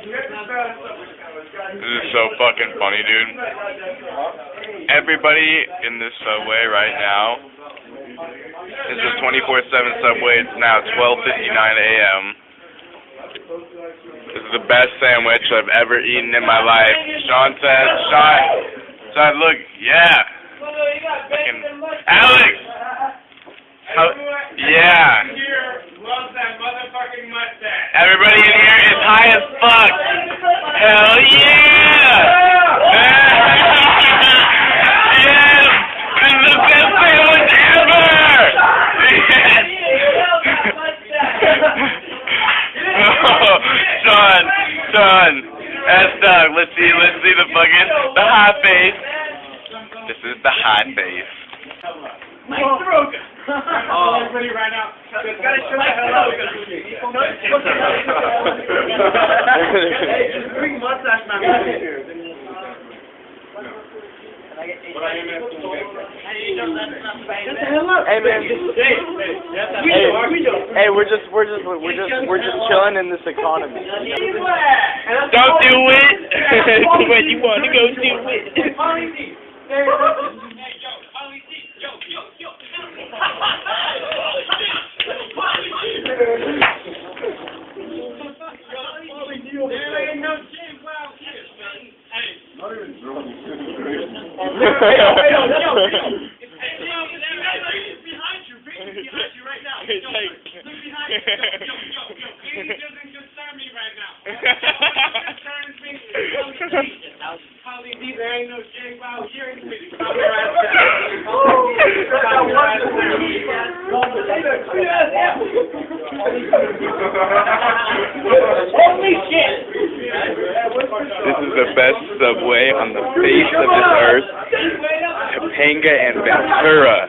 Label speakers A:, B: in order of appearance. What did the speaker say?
A: This is so fucking funny, dude. Everybody in this subway right now. This is a 24/7 subway. It's now 12:59 a.m. This is the best sandwich I've ever eaten in my life. Sean says, Sean, look, yeah. Fucking Alex! Yeah. Everybody in here is high as fuck. Hell yeah! Yes! This is the best sandwich ever! Yes! Oh, Sean, S-Dog, let's see the fucking, the hot face. This is the hot face.
B: Oh, everybody right now. It's got to show the hell out. Hey, bring Mustache Man here.
C: Hey man, hey, we're just chilling in this economy.
A: Don't do it when you want to go do it.
B: Holy shit!
A: This is the best subway on the face of this earth. Topanga and Ventura.